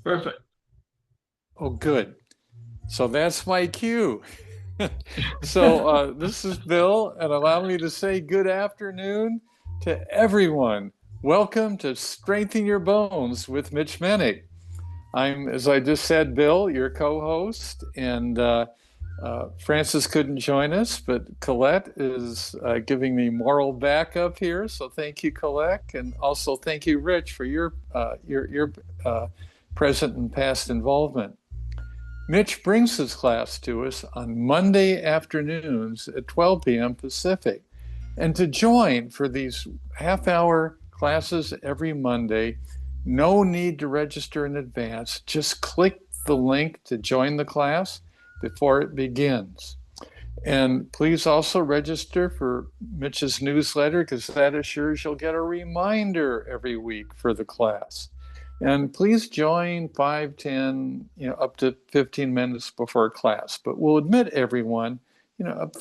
Perfect. Oh, good. So that's my cue. So this is Bill, and allow me to say good afternoon to everyone. Welcome to Strengthen Your Bones with Mitch Menik. I'm, as I just said, Bill, your co-host, and Francis couldn't join us, but Colette is giving me moral backup here. So thank you, Colette, and also thank you, Rich, for your present and past involvement. Mitch brings his class to us on Monday afternoons at 12 p.m. Pacific. And to join for these half-hour classes every Monday, no need to register in advance. Just click the link to join the class before it begins. And please also register for Mitch's newsletter because that assures you'll get a reminder every week for the class. And please join 5, 10, up to 15 minutes before class. But we'll admit everyone,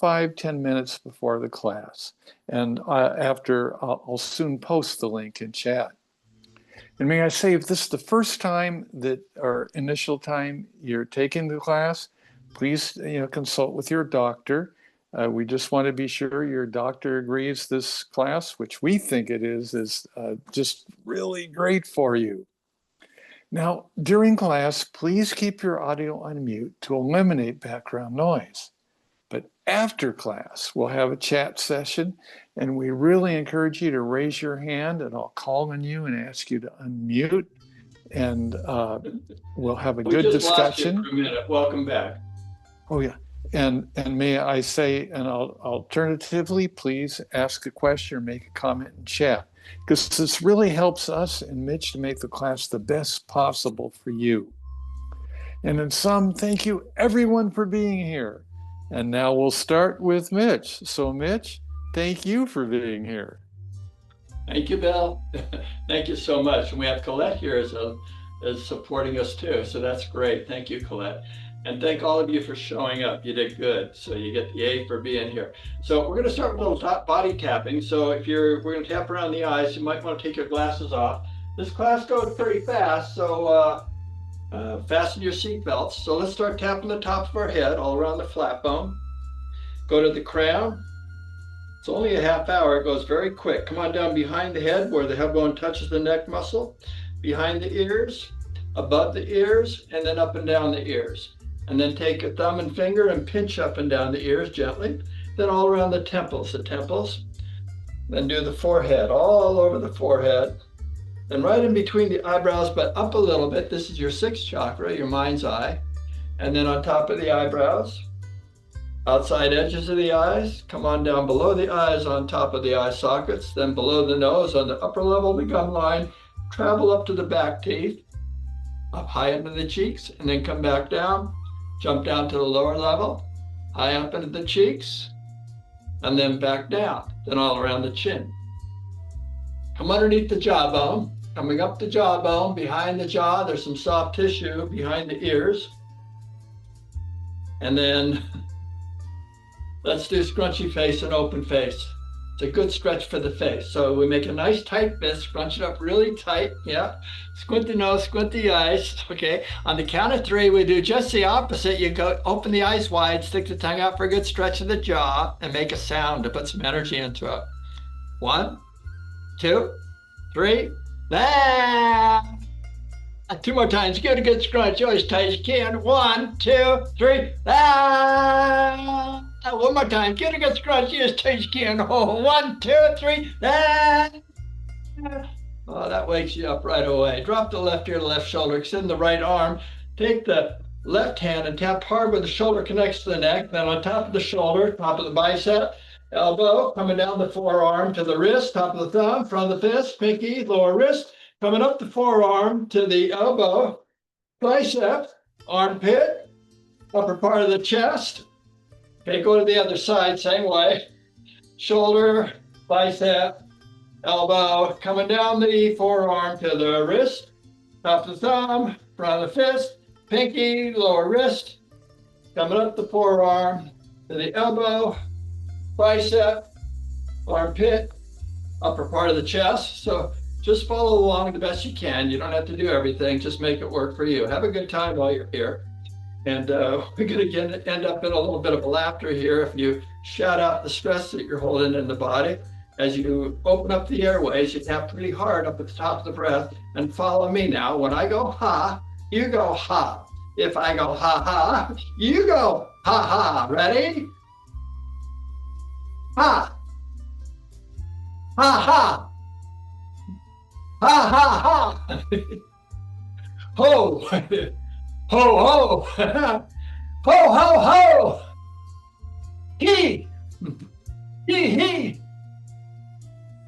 5, 10 minutes before the class. And after, I'll soon post the link in chat. And may I say, if this is the first time that, or initial time you're taking the class, please, consult with your doctor. We just want to be sure your doctor agrees this class, which we think it is just really great for you. Now, during class, please keep your audio on mute to eliminate background noise. But after class, we'll have a chat session, and we really encourage you to raise your hand, and I'll call on you and ask you to unmute, and we'll have a We good just lost you for discussion. a minute. Welcome back. Oh, yeah. And may I say, and alternatively, please ask a question or make a comment in chat, because this really helps us and Mitch to make the class the best possible for you. And in sum, thank you everyone for being here. And now we'll start with Mitch. So, Mitch, thank you for being here. Thank you, Bill. Thank you so much. And we have Colette here as supporting us too. So that's great. Thank you, Colette. And thank all of you for showing up. You did good. So you get the A for being here. So we're going to start with a little body tapping. So we're going to tap around the eyes. You might want to take your glasses off. This class goes pretty fast. So fasten your seatbelts. So let's start tapping the top of our head all around the flat bone. Go to the crown. It's only a half hour. It goes very quick. Come on down behind the head where the head bone touches the neck muscle, behind the ears, above the ears, and then up and down the ears. And then take a thumb and finger and pinch up and down the ears gently. Then all around the temples. Then do the forehead, all over the forehead. Then right in between the eyebrows, but up a little bit. This is your sixth chakra, your mind's eye. And then on top of the eyebrows. Outside edges of the eyes, come on down below the eyes on top of the eye sockets, then below the nose on the upper level of the gum line, travel up to the back teeth, up high into the cheeks, and then come back down, jump down to the lower level, high up into the cheeks, and then back down, then all around the chin. Come underneath the jawbone, coming up the jawbone, behind the jaw, there's some soft tissue behind the ears, and then let's do scrunchy face and open face. It's a good stretch for the face. So we make a nice tight fist, scrunch it up really tight. Yeah. Squint the nose, squint the eyes. Okay. On the count of 3, we do just the opposite. You go open the eyes wide, stick the tongue out for a good stretch of the jaw, and make a sound to put some energy into it. 1, 2, 3. Ah! 2 more times. Give it a good scrunch. Always tight as you can. 1, 2, 3. Ah! One more time. Give it a good scrunch. As tight as you can. Oh, 1, 2, 3. Ah! Oh, that wakes you up right away. Drop the left ear, left shoulder. Extend the right arm. Take the left hand and tap hard where the shoulder connects to the neck. Then on top of the shoulder, top of the bicep, elbow, coming down the forearm to the wrist, top of the thumb, front of the fist, pinky, lower wrist. Coming up the forearm to the elbow, bicep, armpit, upper part of the chest. Okay, go to the other side, same way. Shoulder, bicep, elbow, coming down the forearm to the wrist, top of the thumb, front of the fist, pinky, lower wrist. Coming up the forearm to the elbow, bicep, armpit, upper part of the chest. So Just follow along the best you can. You don't have to do everything. Just make it work for you. Have a good time while you're here. And we're going to end up in a little bit of laughter here if you shout out the stress that you're holding in the body. As you open up the airways, you tap pretty hard up at the top of the breath and follow me now. When I go ha, you go ha. If I go ha ha, you go ha ha. Ready? Ha. Ha ha. Ha ha ha. Ho. Ho ho. Ho ho ho. He. He.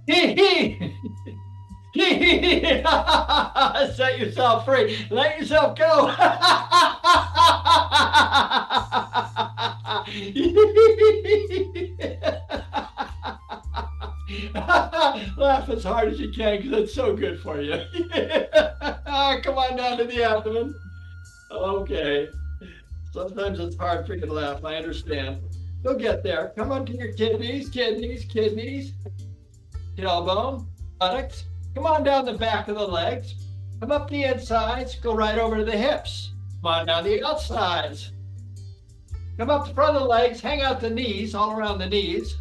He. Set yourself free. Let yourself go. Laugh as hard as you can because it's so good for you. Come on down to the abdomen. Okay. Sometimes it's hard for you to laugh. I understand. You'll get there. Come on to your kidneys, kidneys, kidneys. Tailbone, buttocks. Come on down the back of the legs. Come up the insides. Go right over to the hips. Come on down the outsides. Come up the front of the legs. Hang out the knees, all around the knees.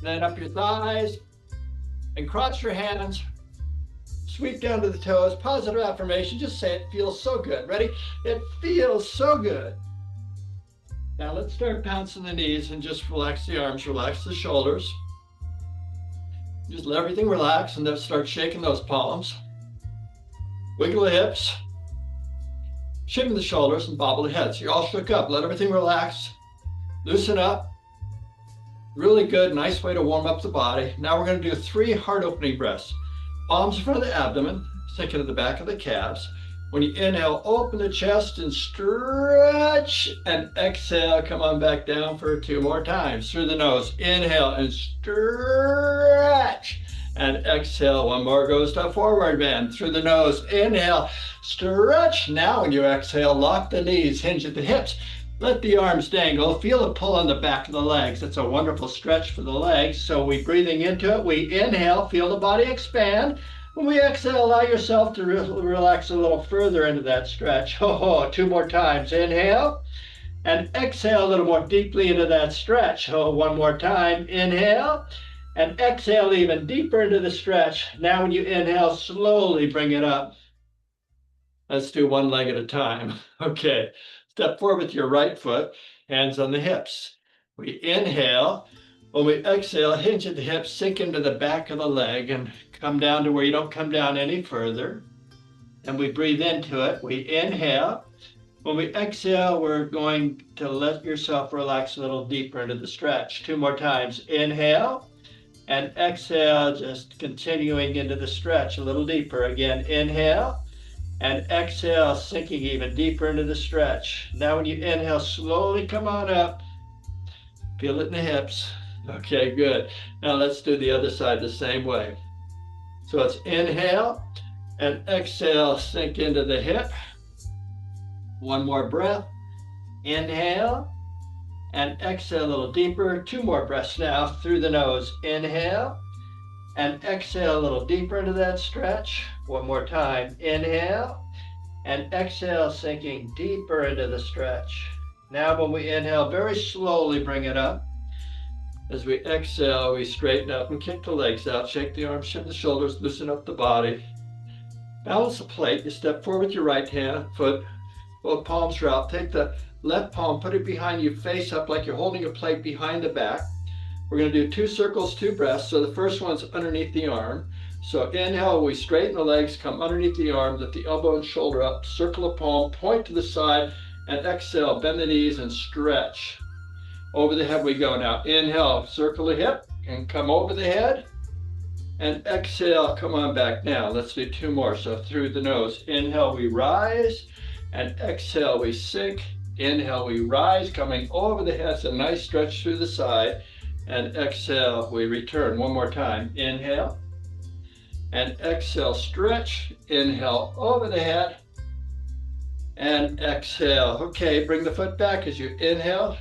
Then up your thighs. And cross your hands. Sweep down to the toes. Positive affirmation. Just say it feels so good. Ready? It feels so good. Now let's start bouncing the knees and just relax the arms, relax the shoulders. Just let everything relax and then start shaking those palms. Wiggle the hips. Shimmy the shoulders and bobble the head. So you're all shook up. Let everything relax. Loosen up. Really good, nice way to warm up the body. Now we're going to do 3 heart opening breaths. Palms in front of the abdomen, sink into the back of the calves. When you inhale, open the chest and stretch, and exhale, come on back down for 2 more times. Through the nose, inhale and stretch, and exhale. 1 more goes to forward bend. Through the nose, inhale, stretch. Now when you exhale, lock the knees, hinge at the hips. Let the arms dangle. Feel a pull on the back of the legs. It's a wonderful stretch for the legs. So we breathing into it, we inhale, feel the body expand. When we exhale, allow yourself to relax a little further into that stretch. 2 more times. Inhale and exhale a little more deeply into that stretch. 1 more time. Inhale and exhale even deeper into the stretch. Now when you inhale, slowly bring it up. Let's do 1 leg at a time. Okay. Step forward with your right foot, hands on the hips. We inhale. When we exhale, hinge at the hips, sink into the back of the leg and come down to where you don't come down any further. And we breathe into it. We inhale. When we exhale, we're going to let yourself relax a little deeper into the stretch. 2 more times. Inhale and exhale, just continuing into the stretch a little deeper. Again, inhale. And exhale, sinking even deeper into the stretch. Now when you inhale, slowly come on up. Feel it in the hips. Okay, good. Now let's do the other side the same way. So it's inhale and exhale, sink into the hip. 1 more breath. Inhale and exhale a little deeper. 2 more breaths now through the nose. Inhale and exhale a little deeper into that stretch. 1 more time. Inhale and exhale, sinking deeper into the stretch. Now when we inhale, very slowly bring it up. As we exhale, we straighten up and kick the legs out, shake the arms, shift the shoulders, loosen up the body. Balance the plate. You step forward with your right hand, foot, both palms are out. Take the left palm, put it behind you, face up like you're holding a plate behind the back. We're going to do 2 circles, 2 breaths. So the first one's underneath the arm. So inhale, we straighten the legs, come underneath the arm, lift the elbow and shoulder up, circle the palm, point to the side, and exhale, bend the knees and stretch. Over the head we go now. Inhale, circle the hip and come over the head. And exhale, come on back now. Let's do 2 more. So through the nose, inhale, we rise, and exhale, we sink. Inhale, we rise, coming over the head. It's a nice stretch through the side. And exhale, we return 1 more time. Inhale and exhale, stretch. Inhale over the head and exhale. Okay, bring the foot back as you inhale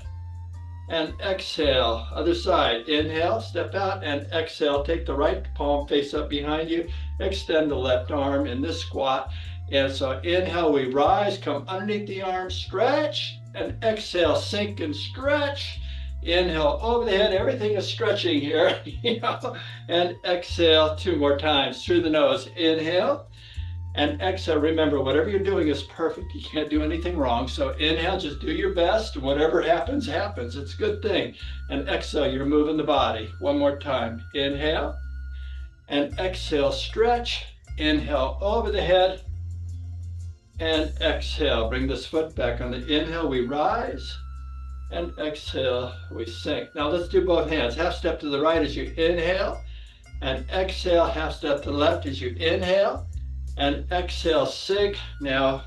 and exhale. Other side. Inhale, step out, and exhale. Take the right palm face up behind you. Extend the left arm in this squat. And so inhale, we rise, come underneath the arm, stretch, and exhale, sink and stretch. Inhale over the head, everything is stretching here, and exhale 2 more times through the nose. Inhale and exhale. Remember, whatever you're doing is perfect. You can't do anything wrong. So inhale, just do your best. Whatever happens, happens. It's a good thing. And exhale, you're moving the body. 1 more time. Inhale and exhale, stretch. Inhale over the head and exhale. Bring this foot back on the inhale. We rise. And exhale, we sink. Now let's do both hands. Half step to the right as you inhale, and exhale, half step to the left as you inhale, and exhale, sink. Now,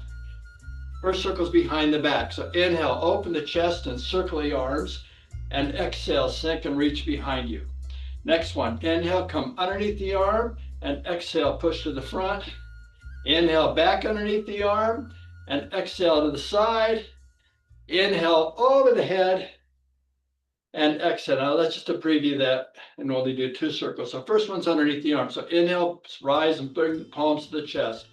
first circle's behind the back. So inhale, open the chest and circle the arms, and exhale, sink and reach behind you. Next one, inhale, come underneath the arm, and exhale, push to the front. Inhale, back underneath the arm, and exhale to the side. Inhale over the head and exhale. Now let's just preview that and only do 2 circles. So first one's underneath the arm. So inhale, rise and bring the palms to the chest.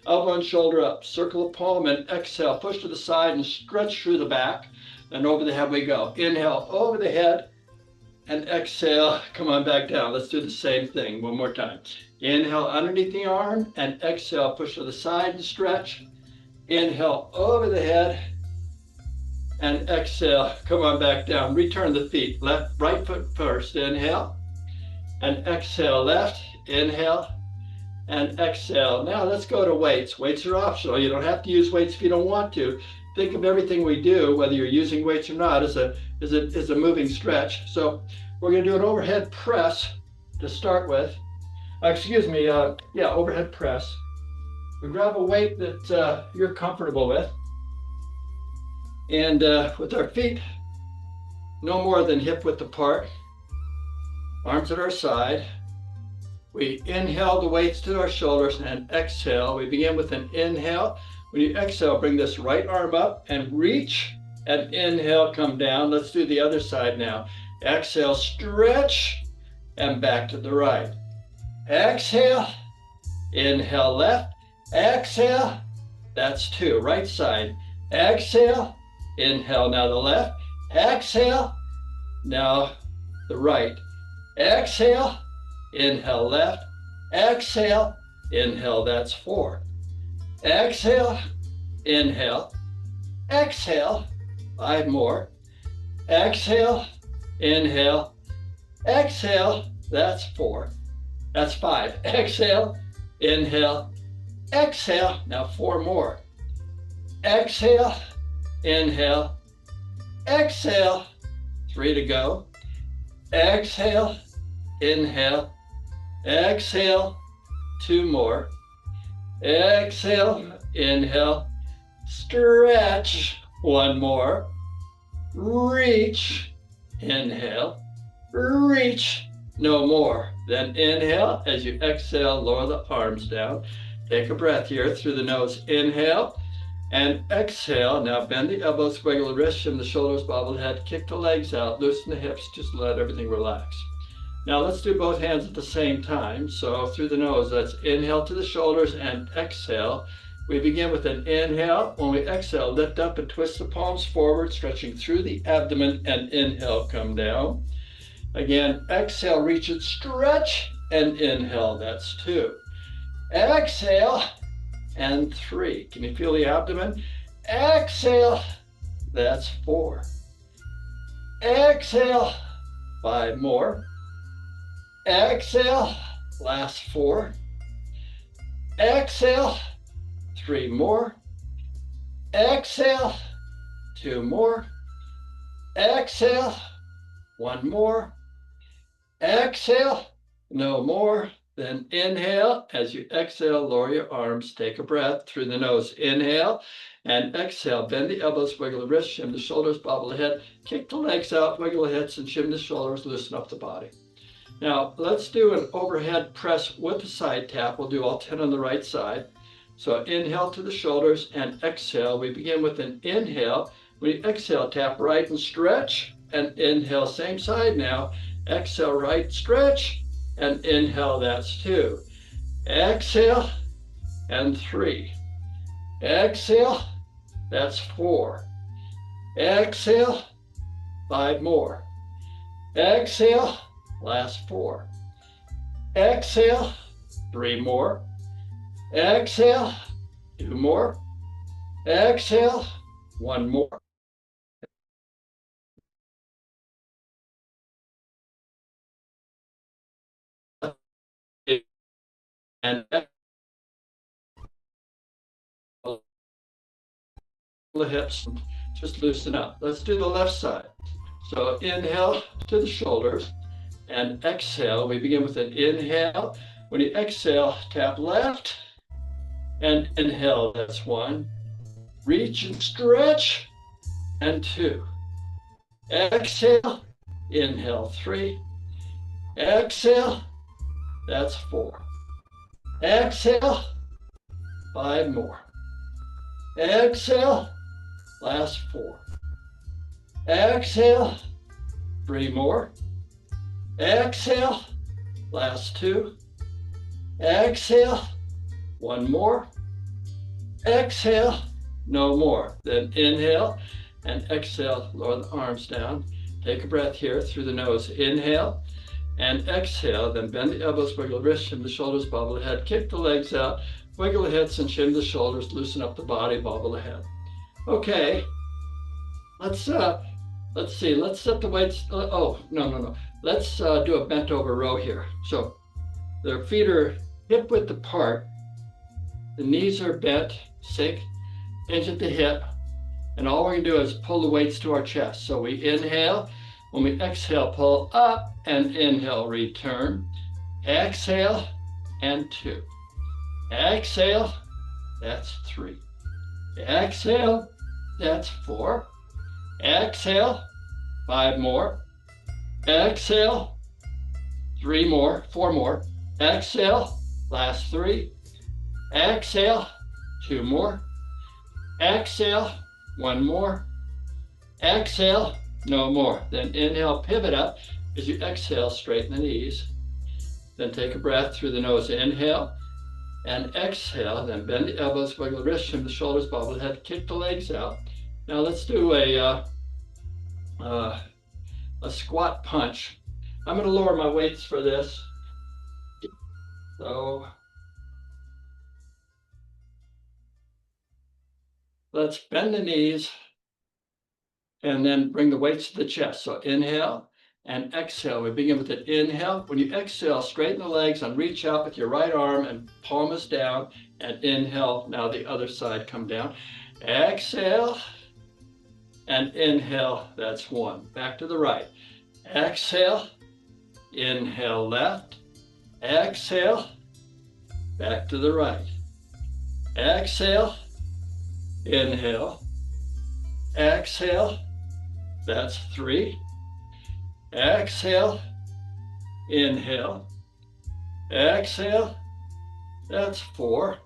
Elbow and shoulder up, circle the palm and exhale. Push to the side and stretch through the back. And over the head we go. Inhale over the head and exhale. Come on back down. Let's do the same thing 1 more time. Inhale underneath the arm and exhale. Push to the side and stretch. Inhale over the head. And exhale, come on back down. Return the feet, right foot first. Inhale, and exhale, left. Inhale, and exhale. Now let's go to weights. Weights are optional. You don't have to use weights if you don't want to. Think of everything we do, whether you're using weights or not, as a moving stretch. So we're going to do an overhead press to start with. Overhead press. We grab a weight that you're comfortable with. And with our feet no more than hip width apart, arms at our side, we inhale the weights to our shoulders and exhale. We begin with an inhale. When you exhale, bring this right arm up and reach, and inhale, come down. Let's do the other side now. Exhale, stretch, and back to the right. Exhale, inhale left, exhale, that's 2, right side. Exhale, inhale, now the left. Exhale, now the right. Exhale, inhale left. Exhale, inhale, that's 4. Exhale, inhale. Exhale, 5 more. Exhale, inhale. Exhale, that's 4. That's 5. Exhale, inhale. Exhale, now 4 more. Exhale, inhale, exhale, 3 to go. Exhale, inhale, exhale, 2 more. Exhale, inhale, stretch, 1 more. Reach, inhale, reach, no more. Then inhale, as you exhale, lower the arms down. Take a breath here through the nose. Inhale. And exhale, now bend the elbows, wiggle the wrists, shim the shoulders, bob the head, kick the legs out, loosen the hips, just let everything relax. Now let's do both hands at the same time. So through the nose, let's inhale to the shoulders and exhale. We begin with an inhale. When we exhale, lift up and twist the palms forward, stretching through the abdomen, and inhale, come down. Again, exhale, reach it, stretch, and inhale, that's 2. Exhale, and 3. Can you feel the abdomen? Exhale, that's 4. Exhale, 5 more. Exhale, last 4. Exhale, 3 more. Exhale, 2 more. Exhale, 1 more. Exhale, no more. Then inhale. As you exhale, lower your arms. Take a breath through the nose. Inhale and exhale. Bend the elbows, wiggle the wrists, shim the shoulders, bobble the head, kick the legs out, wiggle the hips, and shim the shoulders, loosen up the body. Now, let's do an overhead press with a side tap. We'll do all 10 on the right side. So inhale to the shoulders and exhale. We begin with an inhale. When you exhale, tap right and stretch, and inhale, same side now. Exhale, right stretch, and inhale, that's 2. Exhale, and 3. Exhale, that's 4. Exhale, 5 more. Exhale, last 4. Exhale, 3 more. Exhale, 2 more. Exhale, 1 more. And the hips, just loosen up. Let's do the left side. So inhale to the shoulders and exhale. We begin with an inhale. When you exhale, tap left and inhale, that's 1. Reach and stretch, and 2. Exhale, inhale, 3. Exhale, that's 4. Exhale, 5 more. Exhale, last 4. Exhale, 3 more. Exhale, last 2. Exhale, 1 more. Exhale, no more. Then inhale and exhale, lower the arms down. Take a breath here through the nose. Inhale and exhale, then bend the elbows, wiggle the wrists, shim the shoulders, bobble the head, kick the legs out, wiggle the hips and shim the shoulders, loosen up the body, bobble the head. Okay, let's see, let's set the weights. No. Let's do a bent over row here. So the feet are hip width apart, the knees are bent, sink, hinge at the hip, and all we're gonna do is pull the weights to our chest. So we inhale, when we exhale, pull up and inhale, return. Exhale, and 2. Exhale, that's 3. Exhale, that's 4. Exhale, 5 more. Exhale, 3 more, 4 more. Exhale, last 3. Exhale, 2 more. Exhale, 1 more. Exhale, no more. Then inhale, pivot up. As you exhale, straighten the knees. Then take a breath through the nose. Inhale and exhale. Then bend the elbows, wiggle the wrists, shim the shoulders, bobble the head, kick the legs out. Now let's do a squat punch. I'm going to lower my weights for this. So let's bend the knees and then bring the weights to the chest. So inhale and exhale. We begin with an inhale. When you exhale, straighten the legs and reach out with your right arm and palm is down and inhale. Now the other side, come down. Exhale and inhale. That's 1. Back to the right. Exhale, inhale left. Exhale, back to the right. Exhale, inhale. Exhale, that's 3. Exhale, inhale. Exhale, that's 4.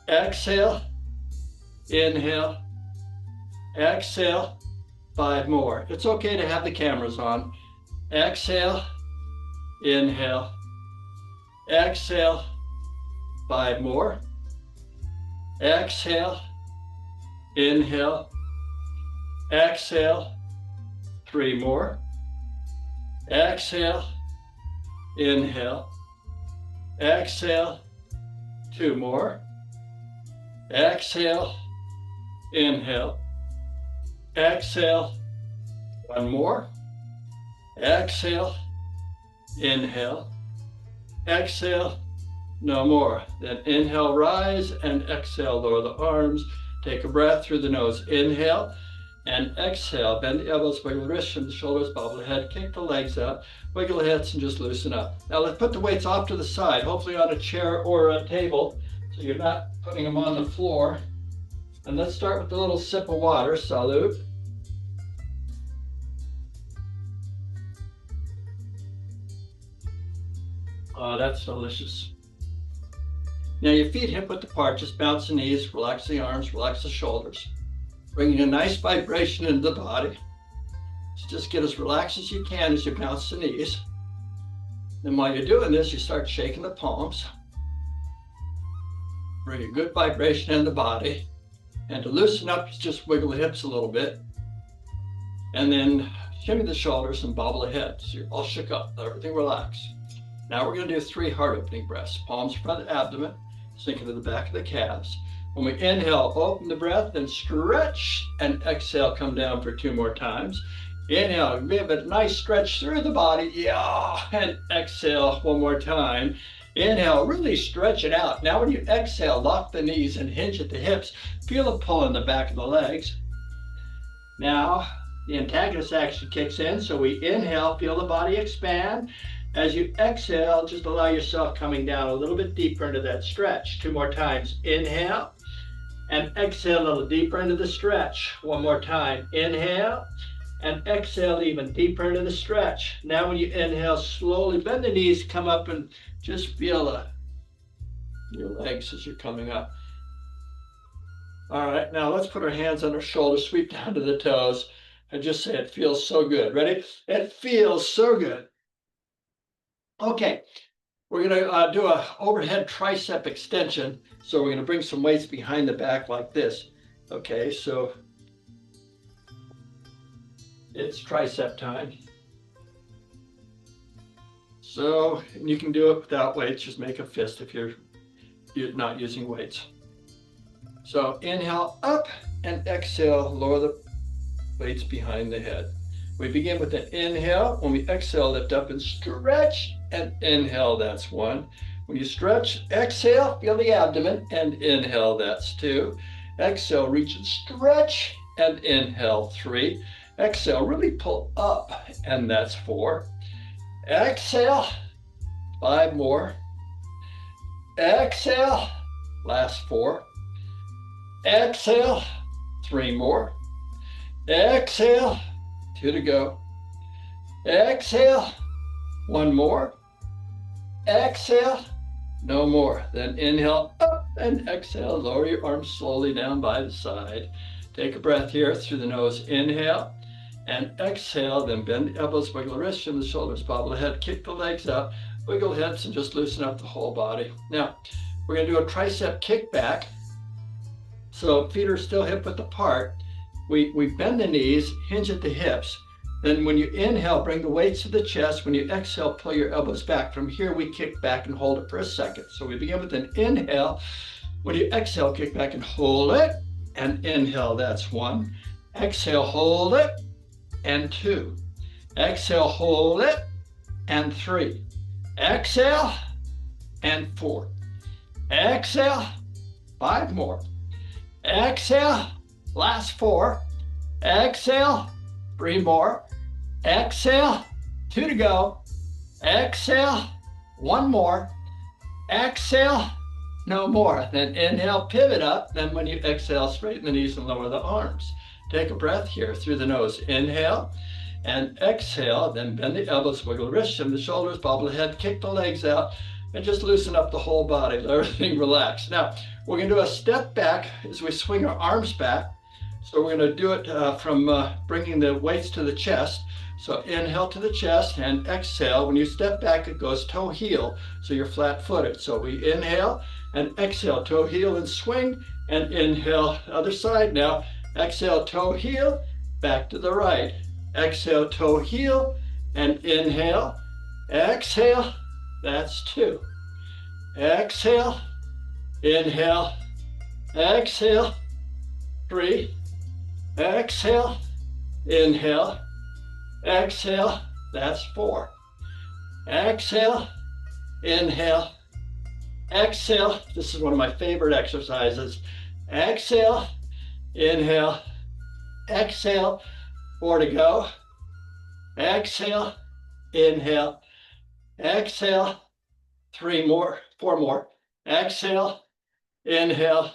Exhale, inhale. Exhale, 5 more. It's okay to have the cameras on. Exhale, inhale. Exhale, 5 more. Exhale, inhale. Exhale, 3 more. Exhale, inhale. Exhale, 2 more. Exhale, inhale. Exhale, 1 more. Exhale, inhale. Exhale, no more. Then inhale, rise, and exhale, lower the arms. Take a breath through the nose. Inhale and exhale. Bend the elbows, wiggle the wrists, shim the shoulders, bobble the head, kick the legs out, wiggle the hips, and just loosen up. Now let's put the weights off to the side, hopefully on a chair or a table, so you're not putting them on the floor. And let's start with a little sip of water. Salute. Oh, that's delicious. Now your feet hip width apart, just bounce the knees, relax the arms, relax the shoulders, bringing a nice vibration into the body. So just get as relaxed as you can as you bounce the knees. Then while you're doing this, you start shaking the palms. Bring a good vibration in the body. And to loosen up, just wiggle the hips a little bit. And then shimmy the shoulders and bobble the head. So you're all shook up, everything relaxed. Now we're going to do 3 heart opening breaths. Palms in front of the abdomen, sink into the back of the calves. When we inhale, open the breath and stretch, and exhale, come down for 2 more times. Inhale, give it a nice stretch through the body. Yeah, and exhale 1 more time. Inhale, really stretch it out. Now when you exhale, lock the knees and hinge at the hips. Feel a pull in the back of the legs. Now the antagonist action kicks in, so we inhale, feel the body expand. As you exhale, just allow yourself coming down a little bit deeper into that stretch. 2 more times. Inhale and exhale a little deeper into the stretch. 1 more time. Inhale and exhale even deeper into the stretch. Now when you inhale, slowly bend the knees, come up and just feel your legs as you're coming up. All right, now let's put our hands on our shoulders, sweep down to the toes, and just say it feels so good. Ready? It feels so good. Okay, we're gonna do a overhead tricep extension. So we're gonna bring some weights behind the back like this. Okay, so it's tricep time. So you can do it without weights, just make a fist if you're not using weights. So inhale up and exhale, lower the weights behind the head. We begin with an inhale. When we exhale, lift up and stretch, and inhale, that's 1. When you stretch, exhale, feel the abdomen, and inhale, that's 2. Exhale, reach and stretch, and inhale, 3. Exhale, really pull up, and that's 4. Exhale, 5 more. Exhale, last 4. Exhale, 3 more. Exhale, 2 to go. Exhale, 1 more. Exhale, no more. Then inhale up and exhale. Lower your arms slowly down by the side. Take a breath here through the nose. Inhale and exhale. Then bend the elbows, wiggle the wrists, shim the shoulders, bobble the head, kick the legs out, wiggle the hips, and just loosen up the whole body. Now, we're going to do a tricep kickback. So feet are still hip width apart. We bend the knees, hinge at the hips. Then when you inhale, bring the weights to the chest. When you exhale, pull your elbows back. From here, we kick back and hold it for a second. So we begin with an inhale. When you exhale, kick back and hold it. And inhale, that's 1. Exhale, hold it. And 2. Exhale, hold it. And 3. Exhale, and 4. Exhale, 5 more. Exhale, last 4. Exhale, 3 more. Exhale, 2 to go. Exhale, 1 more. Exhale, no more. Then inhale, pivot up. Then when you exhale, straighten the knees and lower the arms. Take a breath here through the nose. Inhale and exhale. Then bend the elbows, wiggle the wrists, shim the shoulders, bobble the head, kick the legs out, and just loosen up the whole body. Let everything relax. Now, we're going to do a step back as we swing our arms back. So we're going to do it from bringing the weights to the chest. So inhale to the chest and exhale. When you step back, it goes toe heel. So you're flat footed. So we inhale and exhale, toe heel and swing, and inhale, other side now. Exhale, toe heel, back to the right. Exhale, toe heel, and inhale. Exhale, that's 2. Exhale, inhale, exhale, 3. Exhale, inhale, exhale, that's 4. Exhale, inhale, exhale. This is one of my favorite exercises. Exhale, inhale, exhale, 4 to go. Exhale, inhale, exhale, 3 more, 4 more. Exhale, inhale,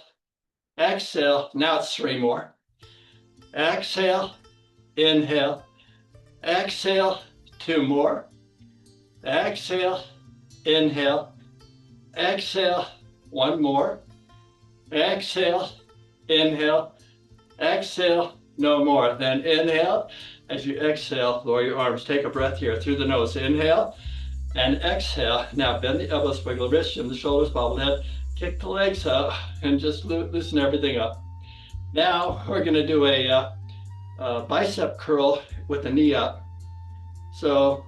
exhale. Now it's 3 more. Exhale, inhale, exhale, 2 more. Exhale, inhale, exhale, 1 more. Exhale, inhale, exhale, no more. Then inhale, As you exhale, lower your arms. Take a breath here through the nose. Inhale and exhale. Now bend the elbows, wiggle the wrists, shim the shoulders, bob the head, kick the legs up, and just loosen everything up. Now we're going to do a bicep curl with the knee up. So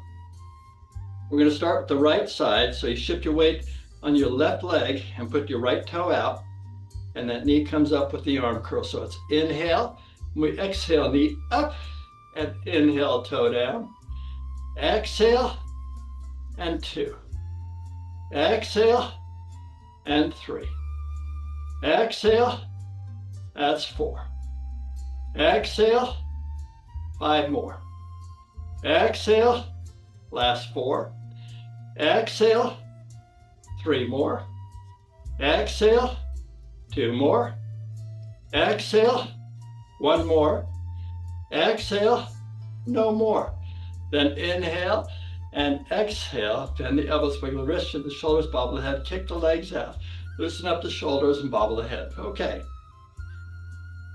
we're going to start with the right side. So you shift your weight on your left leg and put your right toe out, and that knee comes up with the arm curl. So it's inhale, we exhale, knee up, and inhale, toe down. Exhale, and 2. Exhale, and 3. Exhale, that's 4. Exhale, 5 more. Exhale, last 4. Exhale, 3 more. Exhale, 2 more. Exhale, 1 more. Exhale, no more. Then inhale and exhale. Bend the elbows, wiggle the wrists, the shoulders, bobble the head, kick the legs out. Loosen up the shoulders and bobble the head. Okay.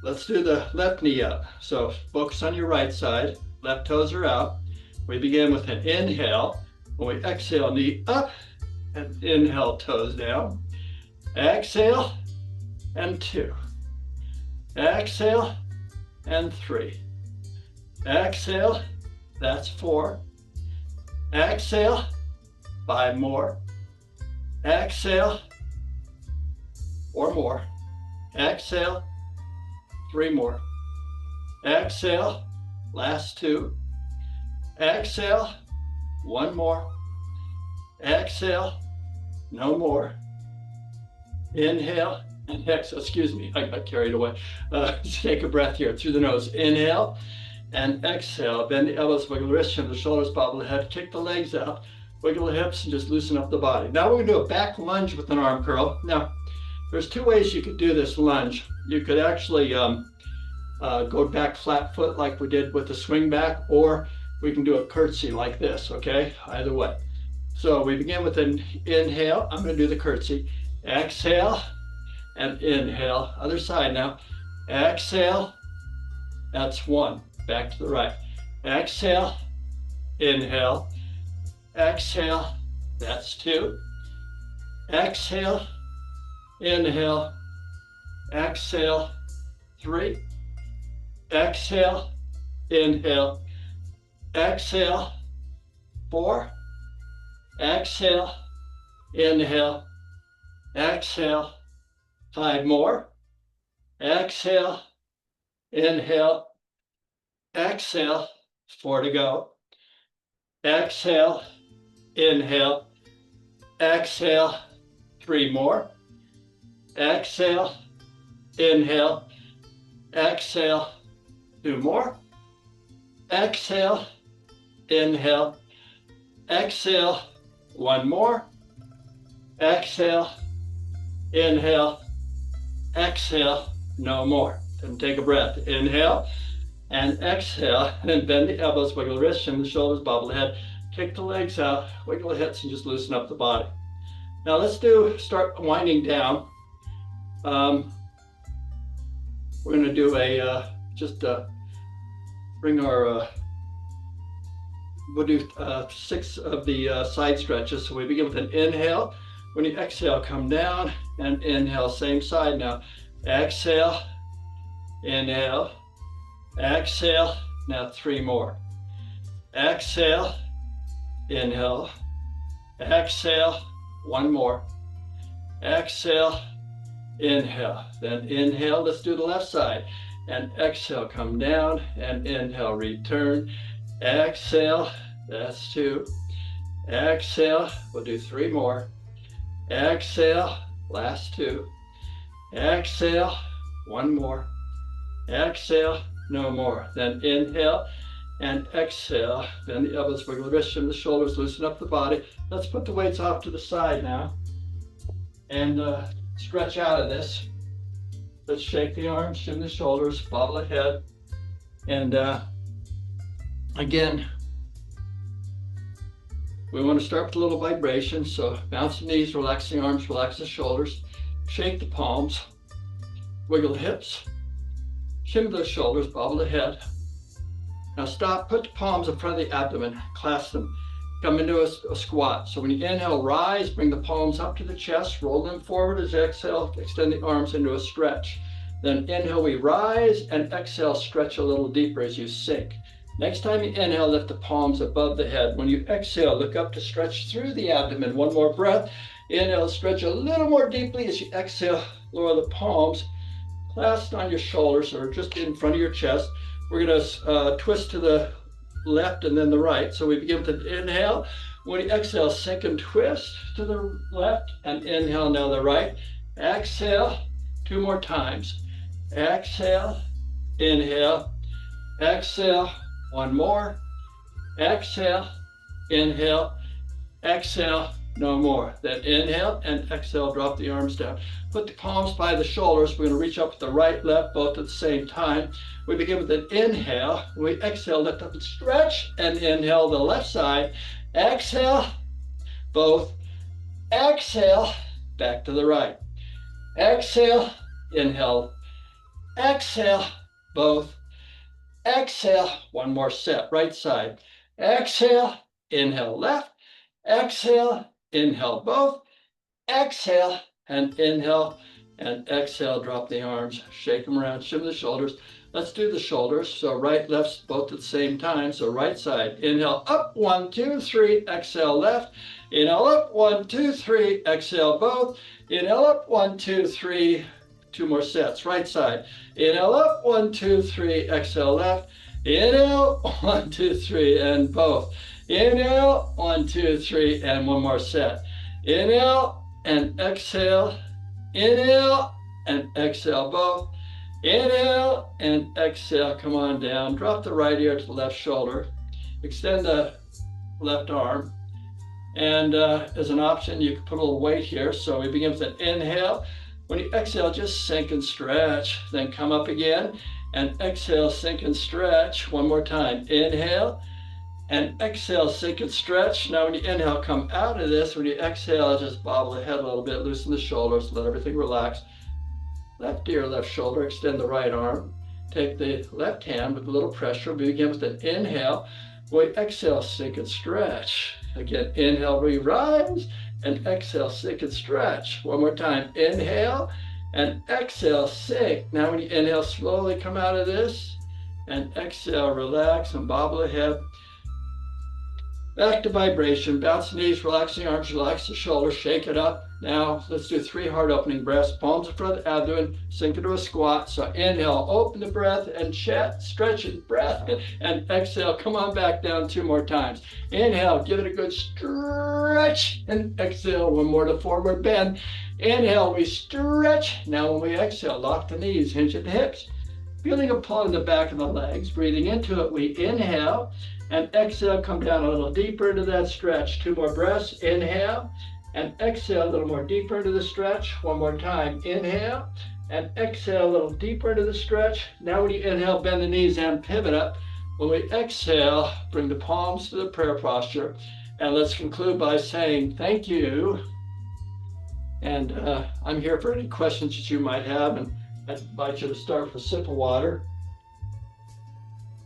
Let's do the left knee up. So focus on your right side. Left toes are out. We begin with an inhale. When we exhale, knee up, and inhale, toes down. Exhale, and 2. Exhale, and 3. Exhale, that's 4. Exhale, 5 more. Exhale, 4 more. Exhale, 3 more. Exhale, last 2. Exhale, 1 more. Exhale, no more. Inhale and exhale. Excuse me, I got carried away. Take a breath here through the nose. Inhale and exhale. Bend the elbows, wiggle the wrists, shim the shoulders, bobble the head, kick the legs out, wiggle the hips, and just loosen up the body. Now we're going to do a back lunge with an arm curl. Now, there's 2 ways you could do this lunge. You could actually go back flat foot like we did with the swing back, or we can do a curtsy like this, okay? Either way. So we begin with an inhale. I'm going to do the curtsy. Exhale and inhale. Other side now. Exhale. That's 1. Back to the right. Exhale. Inhale. Exhale. That's 2. Exhale. Inhale. Exhale. 3. Exhale. Inhale. Exhale. 4. Exhale. Inhale. Exhale. 5 more. Exhale. Inhale. Exhale. 4 to go. Exhale. Inhale. Exhale. 3 more. Exhale. Inhale. Exhale. 2 more. Exhale. Inhale. Exhale. 1 more. Exhale. Inhale. Exhale. No more. Then take a breath. Inhale and exhale. And bend the elbows, wiggle the wrists, shim the shoulders, bobble the head, kick the legs out, wiggle the hips, and just loosen up the body. Now let's start winding down. We're going to do bring our, we'll do 6 of the side stretches. So we begin with an inhale. When you exhale, come down and inhale, same side now. Exhale, inhale, exhale, now 3 more. Exhale, inhale, exhale, 1 more. Exhale, inhale, then inhale, let's do the left side. And exhale, come down and inhale, return. Exhale, that's 2. Exhale, we'll do 3 more. Exhale, last 2. Exhale, 1 more. Exhale, no more. Then inhale and exhale. Bend the elbows, wiggle the wrists, shim the shoulders, loosen up the body. Let's put the weights off to the side now and stretch out of this. Let's shake the arms, shim the shoulders, bobble the head. And again, we want to start with a little vibration. So bounce the knees, relax the arms, relax the shoulders, shake the palms, wiggle the hips, shim the shoulders, bobble the head. Now stop, put the palms in front of the abdomen, clasp them, come into a squat. So when you inhale, rise, bring the palms up to the chest, roll them forward as you exhale, extend the arms into a stretch. Then inhale, we rise, and exhale, stretch a little deeper as you sink. Next time you inhale, lift the palms above the head. When you exhale, look up to stretch through the abdomen. One more breath. Inhale, stretch a little more deeply as you exhale, lower the palms, clasped on your shoulders or just in front of your chest. We're going to twist to the left and then the right. So we begin with an inhale. When you exhale, sink and twist to the left and inhale now the right. Exhale, 2 more times. Exhale, inhale, exhale, 1 more. Exhale, inhale, exhale, no more. Then inhale and exhale, drop the arms down. Put the palms by the shoulders. We're going to reach up with the right, left, both at the same time. We begin with an inhale. We exhale, lift up and stretch, and inhale the left side. Exhale, both. Exhale, back to the right. Exhale, inhale. Exhale, both. Exhale, 1 more set, right side. Exhale, inhale left. Exhale, inhale both. Exhale and inhale and exhale. Drop the arms, shake them around, shimmy the shoulders. Let's do the shoulders. So right, left, both at the same time. So right side, inhale up, 1, 2, 3. Exhale left. Inhale up, 1, 2, 3. Exhale both. Inhale up, 1, 2, 3. 2 more sets. Right side. Inhale up, 1, 2, 3. Exhale left. Inhale, 1, 2, 3, and both. Inhale, 1, 2, 3, and 1 more set. Inhale and exhale. Inhale and exhale both. Inhale and exhale. Come on down. Drop the right ear to the left shoulder. Extend the left arm. And as an option, you can put a little weight here. So we begin with an inhale. When you exhale, just sink and stretch. Then come up again and exhale, sink and stretch. 1 more time. Inhale and exhale, sink and stretch. Now when you inhale, come out of this. When you exhale, just bobble the head a little bit, loosen the shoulders, let everything relax. Left ear, left shoulder, extend the right arm. Take the left hand with a little pressure. We begin with an inhale. When we exhale, sink and stretch. Again, inhale, we rise. And exhale, sink and stretch. 1 more time. Inhale and exhale, sink. Now when you inhale, slowly come out of this. And exhale, relax and bobble the head. Back to vibration. Bounce the knees, relax the arms, relax the shoulders, shake it up. Now let's do 3 heart opening breaths. Palms in front of the abdomen, sink into a squat. So inhale, open the breath and stretch it, breath, and exhale. Come on back down 2 more times. Inhale, give it a good stretch, and exhale. 1 more to forward bend. Inhale, we stretch. Now when we exhale, lock the knees, hinge at the hips. Feeling a pull in the back of the legs. Breathing into it, we inhale. And exhale, come down a little deeper into that stretch. 2 more breaths. Inhale and exhale a little more deeper into the stretch. 1 more time. Inhale and exhale a little deeper into the stretch. Now when you inhale, bend the knees and pivot up. When we exhale, bring the palms to the prayer posture. And let's conclude by saying thank you. And I'm here for any questions that you might have. And I invite you to start with a sip of water.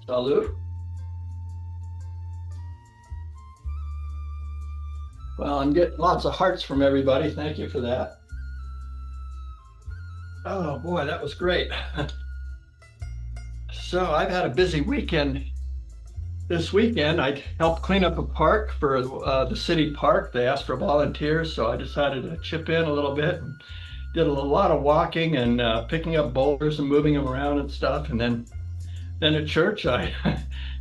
Salud. Well, I'm getting lots of hearts from everybody. Thank you for that. Oh boy, that was great. So I've had a busy weekend. This weekend, I helped clean up a park for the city park. They asked for volunteers, so I decided to chip in a little bit. And did a lot of walking and picking up boulders and moving them around and stuff. And then at church, I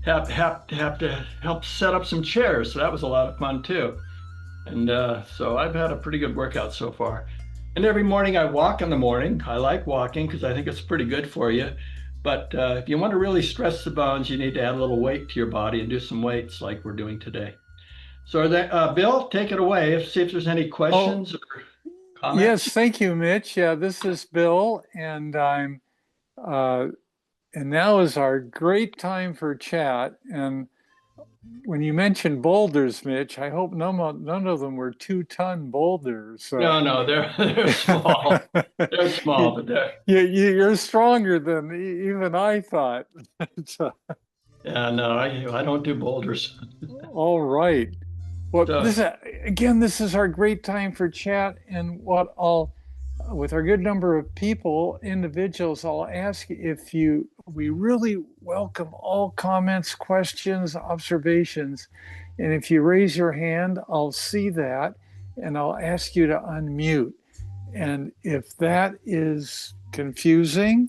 have to help set up some chairs. So that was a lot of fun too. And so I've had a pretty good workout so far. And every morning I walk in the morning. I like walking because I think it's pretty good for you. But if you want to really stress the bones, you need to add a little weight to your body and do some weights like we're doing today. So Bill, take it away. See if there's any questions or comments. Yes, thank you, Mitch. Yeah, this is Bill, and I'm and now is our great time for chat. And when you mentioned boulders, Mitch, I hope none of them were 2-ton boulders. No, they're small. They're small, but they're... You're stronger than even I thought. Yeah, no, I don't do boulders. All right. Well, So, this is our great time for chat. And with our good number of people, individuals, I'll ask we really welcome all comments, questions, observations. And if you raise your hand, I'll see that and I'll ask you to unmute. And if that is confusing,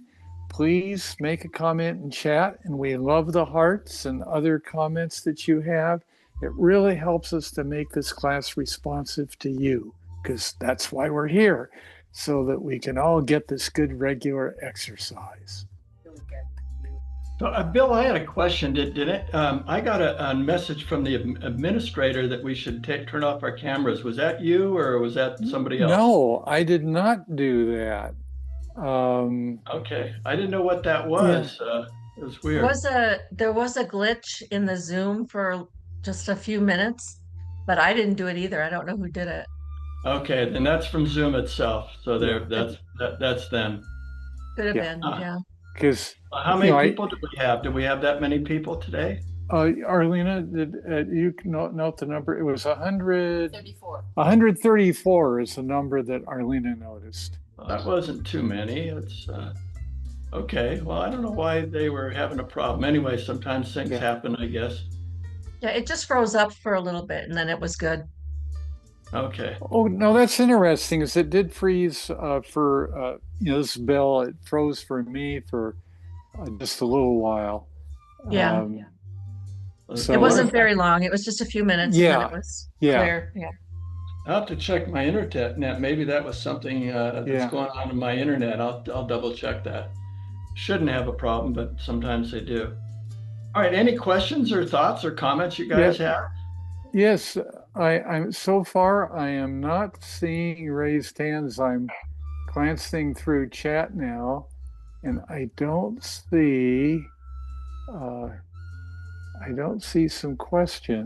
please make a comment in chat. And we love the hearts and other comments that you have. It really helps us to make this class responsive to you, because that's why we're here, so that we can all get this good regular exercise. Bill, I had a question. I got a message from the administrator that we should turn off our cameras. Was that you or was that somebody else? No, I did not do that. Okay, I didn't know what that Yeah. was. It was weird. There was a glitch in the Zoom for just a few minutes, but I didn't do it either. I don't know who did it. Okay, then that's from Zoom itself. So that's them. Could have Yeah. been, yeah. Because How many people do we have? Do we have that many people today? Arlena, did you note the number? It was 134. 134 is the number that Arlena noticed. Well, that wasn't too many. It's okay. Well, I don't know why they were having a problem. Anyway, sometimes things happen, I guess. Yeah, it just froze up for a little bit and then it was good. Okay. Oh, no, that's interesting. Is it did freeze for this Bill. It froze for me for just a little while. Yeah. So It wasn't very long. It was just a few minutes and then it was clear. Yeah. I'll have to check my internet. Maybe that was something that's going on in my internet. I'll double check that. Shouldn't have a problem, but sometimes they do. All right. Any questions or thoughts or comments you guys have? Yes, I'm so far I am not seeing raised hands. I'm glancing through chat now, and I don't see some questions.